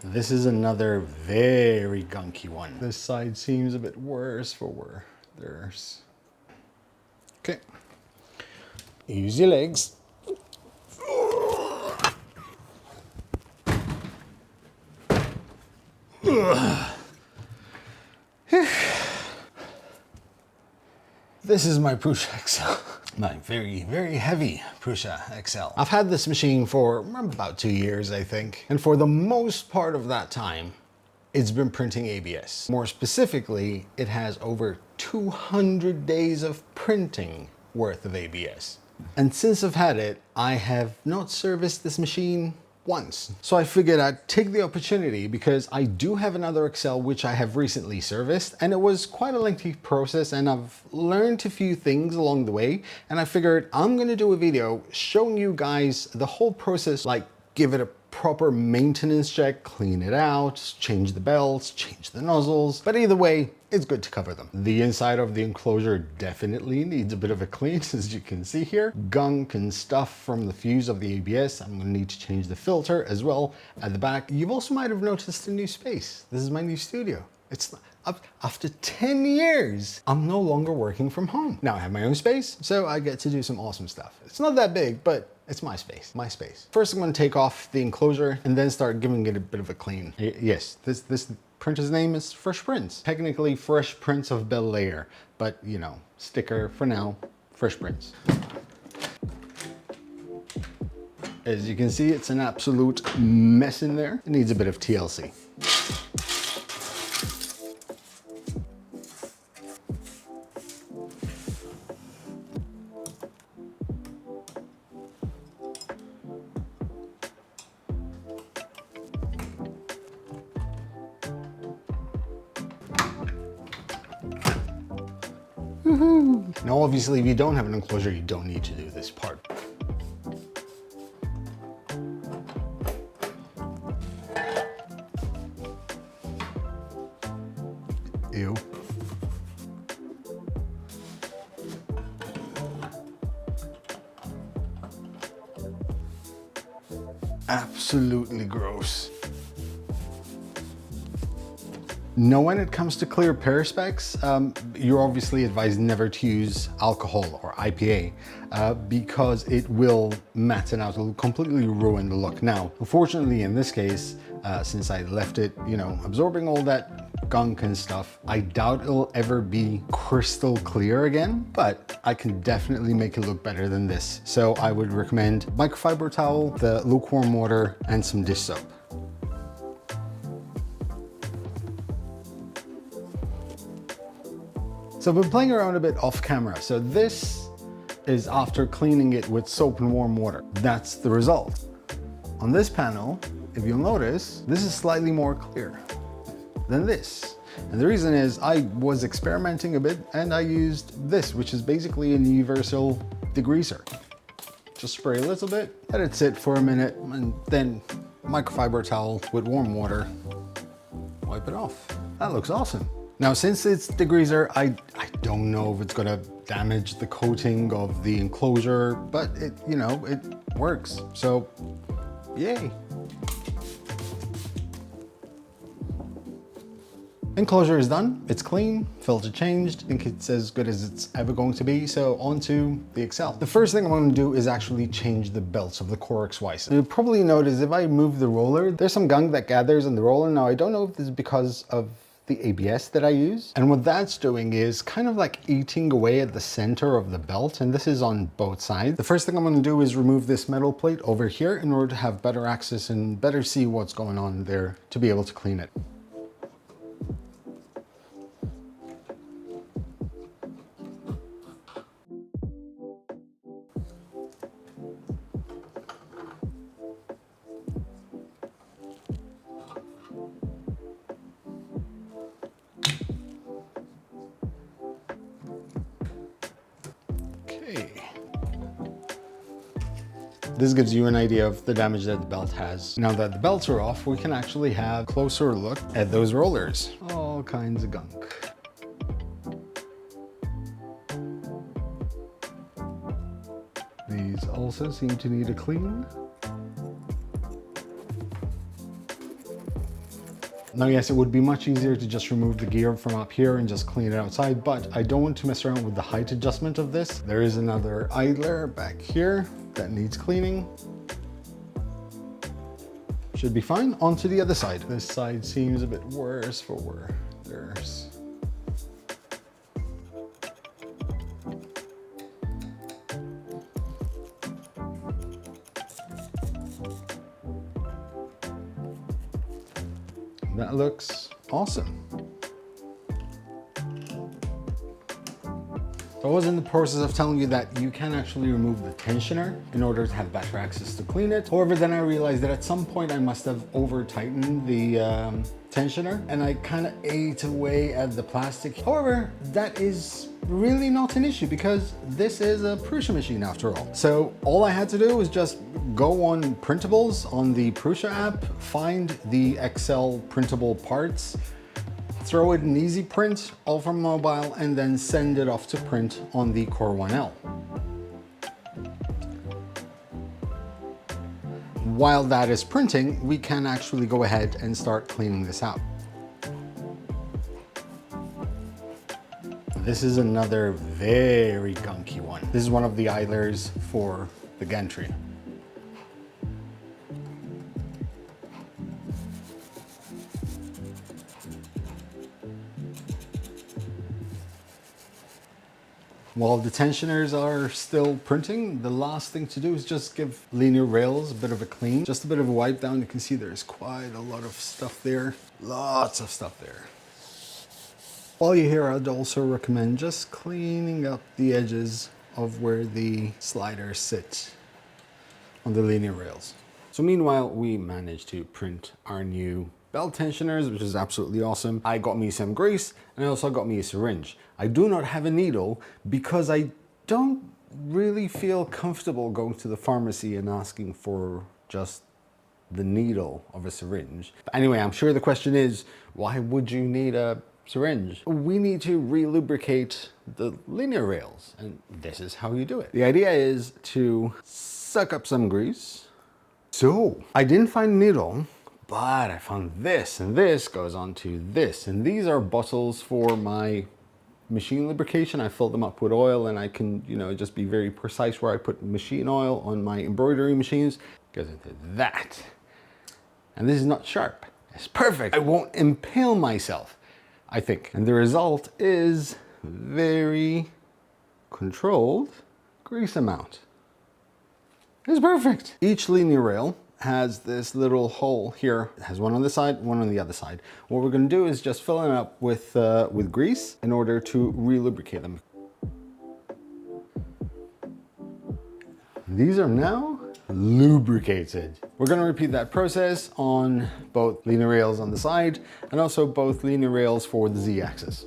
This is another very gunky one. This side seems a bit worse for where there's... Okay. Use your legs. This is my Prusa XL. My very, very heavy Prusa XL. I've had this machine for about 2 years, I think. And for the most part of that time, it's been printing ABS. More specifically, it has over 200 days of printing worth of ABS. And since I've had it, I have not serviced this machine once. So I figured I'd take the opportunity because I do have another XL which I have recently serviced, and it was quite a lengthy process and I've learned a few things along the way, and I figured I'm gonna do a video showing you guys the whole process, like give it a proper maintenance check, clean it out, change the belts, change the nozzles, but either way, it's good to cover them. The inside of the enclosure definitely needs a bit of a clean, as you can see here. Gunk and stuff from the fuse of the ABS. I'm gonna need to change the filter as well at the back. You also might have noticed a new space. This is my new studio. It's after 10 years, I'm no longer working from home. Now I have my own space, so I get to do some awesome stuff. It's not that big, but it's my space, my space. First, I'm gonna take off the enclosure and then start giving it a bit of a clean. Yes, this printer's name is Fresh Prints. Technically Fresh Prints of Bel Air, but you know, sticker for now, Fresh Prints. As you can see, it's an absolute mess in there. It needs a bit of TLC. Now, obviously, if you don't have an enclosure, you don't need to do this part. Ew. Absolutely gross. Now, when it comes to clear perispecs, you're obviously advised never to use alcohol or IPA because it will matte it out. It will completely ruin the look. Now, unfortunately, in this case, since I left it, you know, absorbing all that gunk and stuff, I doubt it'll ever be crystal clear again, but I can definitely make it look better than this. So I would recommend microfiber towel, the lukewarm water, and some dish soap. So I've been playing around a bit off camera. So this is after cleaning it with soap and warm water. That's the result. On this panel, if you'll notice, this is slightly more clear than this. And the reason is I was experimenting a bit and I used this, which is basically a universal degreaser. Just spray a little bit, let it sit for a minute, and then microfiber towel with warm water, wipe it off. That looks awesome. Now, since it's degreaser, I don't know if it's gonna damage the coating of the enclosure, but it, you know, it works. So, yay. Enclosure is done, it's clean, filter changed. I think it's as good as it's ever going to be, so on to the XL. The first thing I'm going to do is actually change the belts of the Core XY. So you'll probably notice if I move the roller, there's some gunk that gathers in the roller. Now, I don't know if this is because of the ABS that I use. And what that's doing is kind of like eating away at the center of the belt, and this is on both sides. The first thing I'm gonna do is remove this metal plate over here in order to have better access and better see what's going on there to be able to clean it. This gives you an idea of the damage that the belt has. Now that the belts are off, we can actually have a closer look at those rollers. All kinds of gunk. These also seem to need a clean. Now, yes, it would be much easier to just remove the gear from up here and just clean it outside, but I don't want to mess around with the height adjustment of this. There is another idler back here that needs cleaning. Should be fine. On to the other side. This side seems a bit worse for where there's... That looks awesome. So I was in the process of telling you that you can actually remove the tensioner in order to have better access to clean it. However, then I realized that at some point I must have over tightened the tensioner and I kind of ate away at the plastic. However, that is really not an issue because this is a Prusa machine after all. So all I had to do was just go on printables on the Prusa app, find the XL printable parts, throw it in easy print all from mobile, and then send it off to print on the Core 1L. While that is printing, we can actually go ahead and start cleaning this out. This is another very gunky one. This is one of the idlers for the gantry. While the tensioners are still printing, the last thing to do is just give linear rails a bit of a clean, just a bit of a wipe down. You can see there's quite a lot of stuff there, lots of stuff there. While you're here, I'd also recommend just cleaning up the edges of where the sliders sit on the linear rails. So meanwhile, we managed to print our new belt tensioners, which is absolutely awesome. I got me some grease and I also got me a syringe. I do not have a needle because I don't really feel comfortable going to the pharmacy and asking for just the needle of a syringe. But anyway, I'm sure the question is, why would you need a syringe? We need to re-lubricate the linear rails, and this is how you do it. The idea is to suck up some grease. So I didn't find a needle, but I found this, and this goes onto this, and these are bottles for my machine lubrication. I fill them up with oil, and I can, just be very precise where I put machine oil on my embroidery machines. It goes into that, and this is not sharp. It's perfect. I won't impale myself, I think, and the result is very controlled grease amount. It's perfect. Each linear rail has this little hole here. It has one on the side, one on the other side. What we're going to do is just fill it up with grease in order to re-lubricate them. These are now lubricated. We're going to repeat that process on both linear rails on the side and also both linear rails for the Z-axis.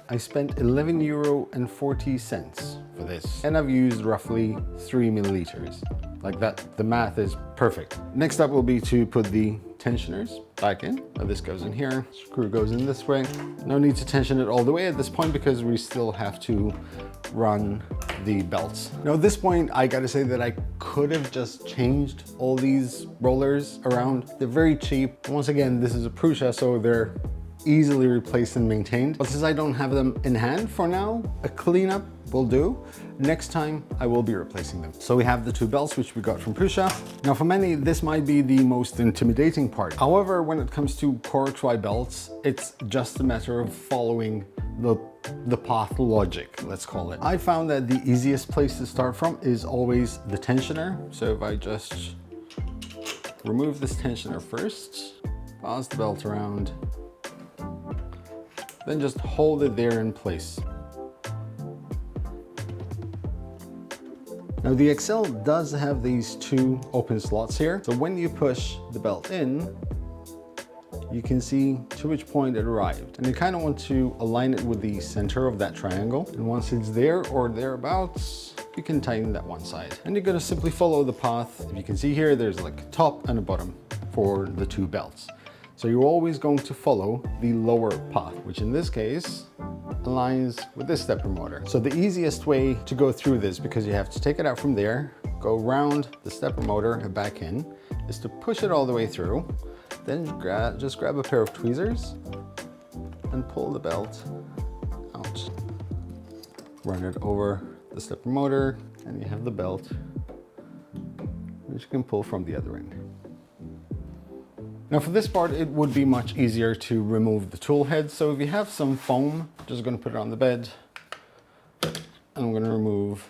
I spent €11.40 for this, and I've used roughly 3 milliliters. Like that, the math is perfect. Next up will be to put the tensioners back in. Now this goes in here, screw goes in this way. No need to tension it all the way at this point because we still have to run the belts. Now at this point, I gotta say that I could have just changed all these rollers around. They're very cheap. Once again, this is a Prusa, so they're easily replaced and maintained. But since I don't have them in hand for now, a cleanup will do. Next time I will be replacing them. So we have the two belts which we got from Prusa. Now for many, this might be the most intimidating part. However, when it comes to Core XY belts, it's just a matter of following the path logic, let's call it. I found that the easiest place to start from is always the tensioner. So if I just remove this tensioner first, pass the belt around, then just hold it there in place. Now the XL does have these two open slots here. So when you push the belt in, you can see to which point it arrived. And you kind of want to align it with the center of that triangle. And once it's there or thereabouts, you can tighten that one side. And you're gonna simply follow the path. If you can see here, there's like a top and a bottom for the two belts. So you're always going to follow the lower path, which in this case aligns with this stepper motor. So the easiest way to go through this, because you have to take it out from there, go around the stepper motor and back in is to push it all the way through. Then just grab a pair of tweezers and pull the belt out. Run it over the stepper motor and you have the belt, which you can pull from the other end. Now for this part, it would be much easier to remove the tool head. So if you have some foam, just going to put it on the bed. And I'm going to remove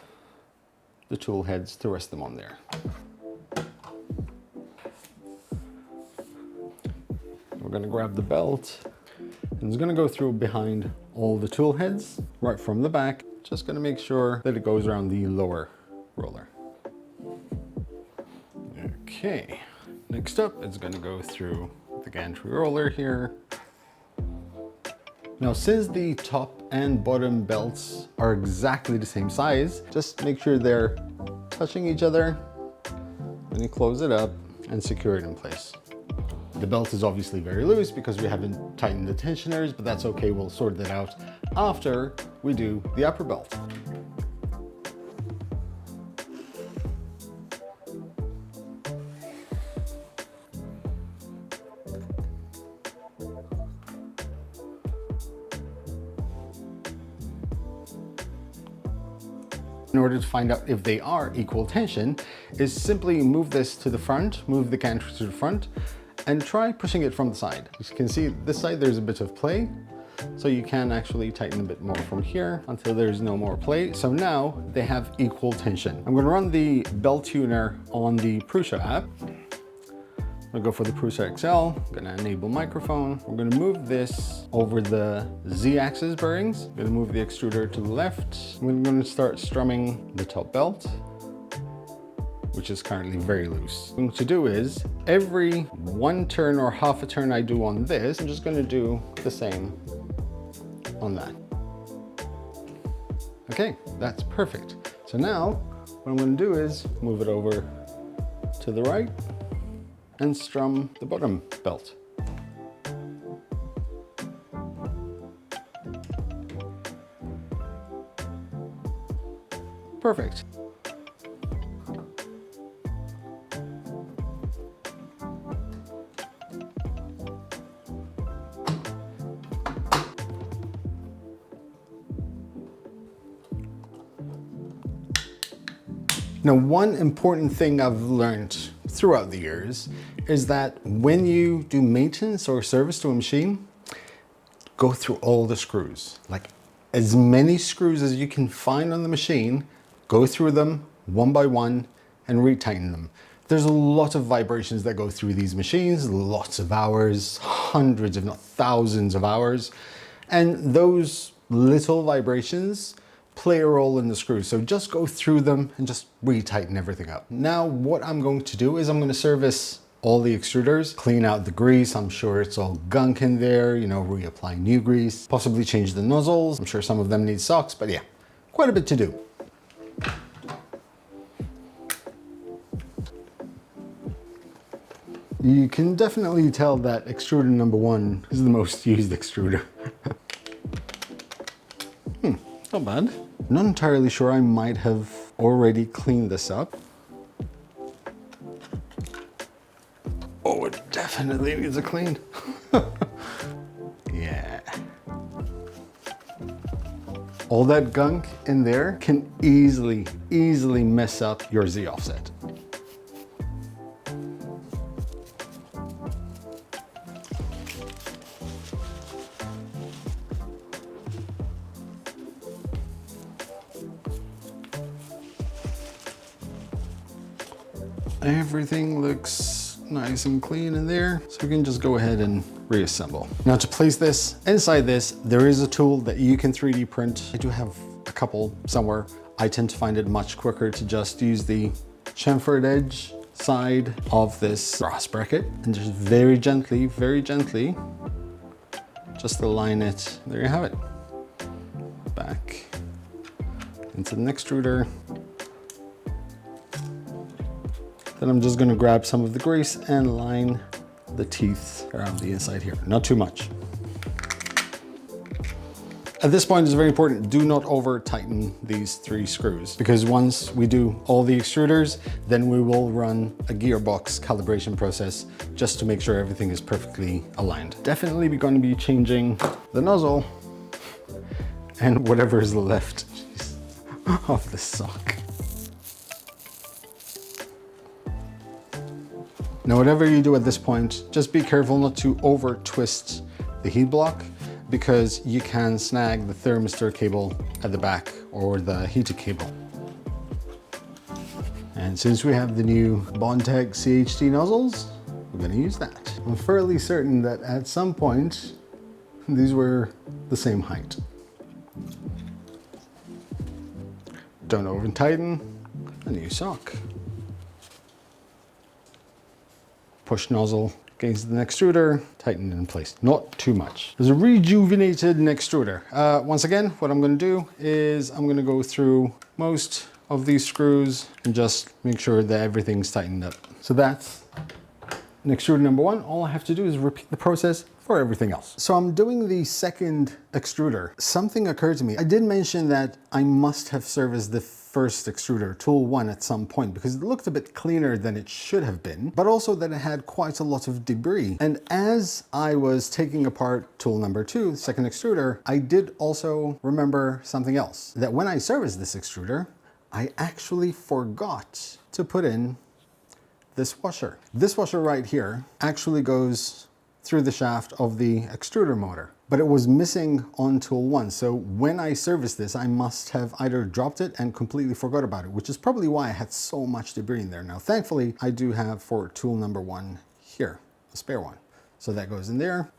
the tool heads to rest them on there. We're going to grab the belt and it's going to go through behind all the tool heads right from the back. Just going to make sure that it goes around the lower roller. Okay. Next up, it's going to go through the gantry roller here. Now, since the top and bottom belts are exactly the same size, just make sure they're touching each other. Then you close it up and secure it in place. The belt is obviously very loose because we haven't tightened the tensioners, but that's okay. We'll sort that out after we do the upper belt. In order to find out if they are equal tension, is simply move this to the front, move the gantry to the front, and try pushing it from the side. As you can see, this side there's a bit of play, so you can actually tighten a bit more from here until there's no more play. So now they have equal tension. I'm going to run the belt tuner on the Prusa app. I'm gonna go for the Prusa XL, I'm gonna enable microphone. We're gonna move this over the Z-axis bearings. I'm gonna move the extruder to the left. We're gonna start strumming the top belt, which is currently very loose. What I'm going to do is, every 1 turn or half a turn I do on this, I'm just gonna do the same on that. Okay, that's perfect. So now, what I'm gonna do is move it over to the right, and strum the bottom belt. Perfect. Now, one important thing I've learned throughout the years is that when you do maintenance or service to a machine, go through all the screws. Like as many screws as you can find on the machine, go through them one by one and retighten them. There's a lot of vibrations that go through these machines, lots of hours, hundreds if not thousands of hours. And those little vibrations play a role in the screws. So just go through them and just retighten everything up. Now, what I'm going to do is I'm going to service all the extruders, clean out the grease. I'm sure it's all gunk in there, you know, reapply new grease, possibly change the nozzles. I'm sure some of them need socks, but yeah, quite a bit to do. You can definitely tell that extruder number 1 is the most used extruder. Not bad. Not entirely sure, I might have already cleaned this up. Oh, it definitely needs a clean. Yeah. All that gunk in there can easily mess up your Z offset. Everything looks nice and clean in there, so we can just go ahead and reassemble. Now to place this inside this, there is a tool that you can 3D print. I do have a couple somewhere. I tend to find it much quicker to just use the chamfered edge side of this brass bracket and just very gently, just align it. There you have it. Back into the extruder. Then I'm just gonna grab some of the grease and line the teeth around the inside here. Not too much. At this point, it's very important, do not over tighten these 3 screws, because once we do all the extruders, then we will run a gearbox calibration process just to make sure everything is perfectly aligned. Definitely we're going to be changing the nozzle and whatever is left of the sock. Now, whatever you do at this point, just be careful not to over twist the heat block, because you can snag the thermistor cable at the back or the heater cable. And since we have the new Bondtech CHT nozzles, we're going to use that. I'm fairly certain that at some point, these were the same height. Don't over tighten, a new sock. Push nozzle against the extruder, tighten it in place, not too much. There's a rejuvenated extruder. Once again, what I'm going to do is I'm going to go through most of these screws and just make sure that everything's tightened up. So that's extruder number 1. All I have to do is repeat the process for everything else. So I'm doing the second extruder. Something occurred to me. I did mention that I must have serviced the first extruder, tool 1, at some point, because it looked a bit cleaner than it should have been, but also that it had quite a lot of debris. And as I was taking apart tool number 2, the second extruder, I did also remember something else, that when I serviced this extruder, I actually forgot to put in this washer. This washer right here actually goes through the shaft of the extruder motor, but it was missing on tool 1. So when I serviced this, I must have either dropped it and completely forgot about it, which is probably why I had so much debris in there. Now, thankfully, I do have for tool number 1 here, a spare one. So that goes in there.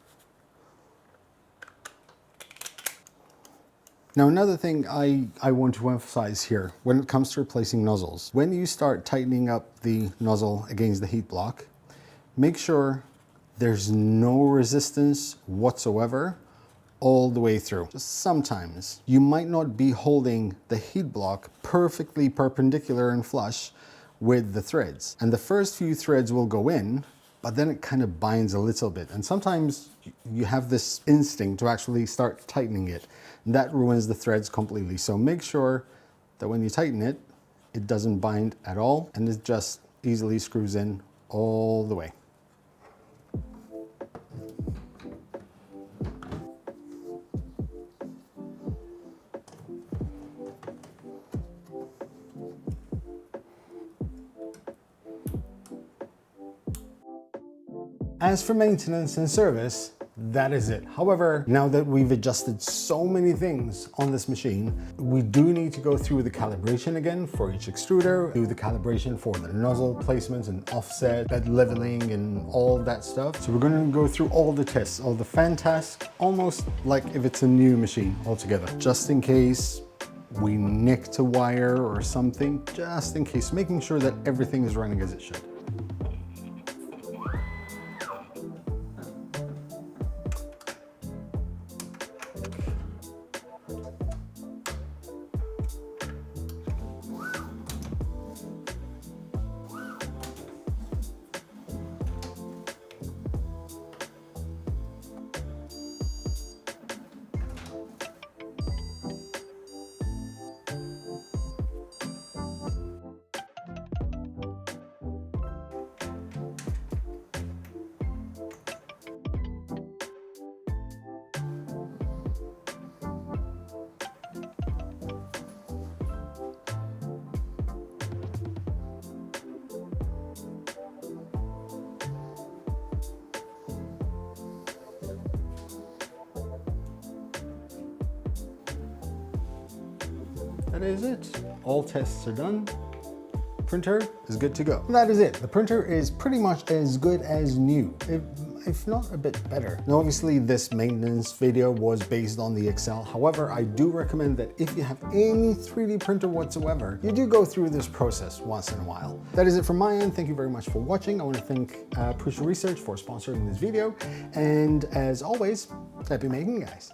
Now, another thing I want to emphasize here when it comes to replacing nozzles, when you start tightening up the nozzle against the heat block, make sure there's no resistance whatsoever all the way through. Just sometimes you might not be holding the heat block perfectly perpendicular and flush with the threads. And the first few threads will go in, but then it kind of binds a little bit. And sometimes you have this instinct to actually start tightening it. And that ruins the threads completely. So make sure that when you tighten it, it doesn't bind at all, and it just easily screws in all the way. As for maintenance and service, that is it. However, now that we've adjusted so many things on this machine, we do need to go through the calibration again for each extruder, do the calibration for the nozzle placements and offset, bed leveling and all that stuff. So we're going to go through all the tests, all the fan tasks, almost like if it's a new machine altogether, just in case we nicked a wire or something, just in case, making sure that everything is running as it should. That is it. All tests are done. Printer is good to go. That is it. The printer is pretty much as good as new, if not a bit better. Now, obviously this maintenance video was based on the XL. However, I do recommend that if you have any 3D printer whatsoever, you do go through this process once in a while. That is it from my end. Thank you very much for watching. I want to thank Prusa Research for sponsoring this video. And as always, happy making, guys.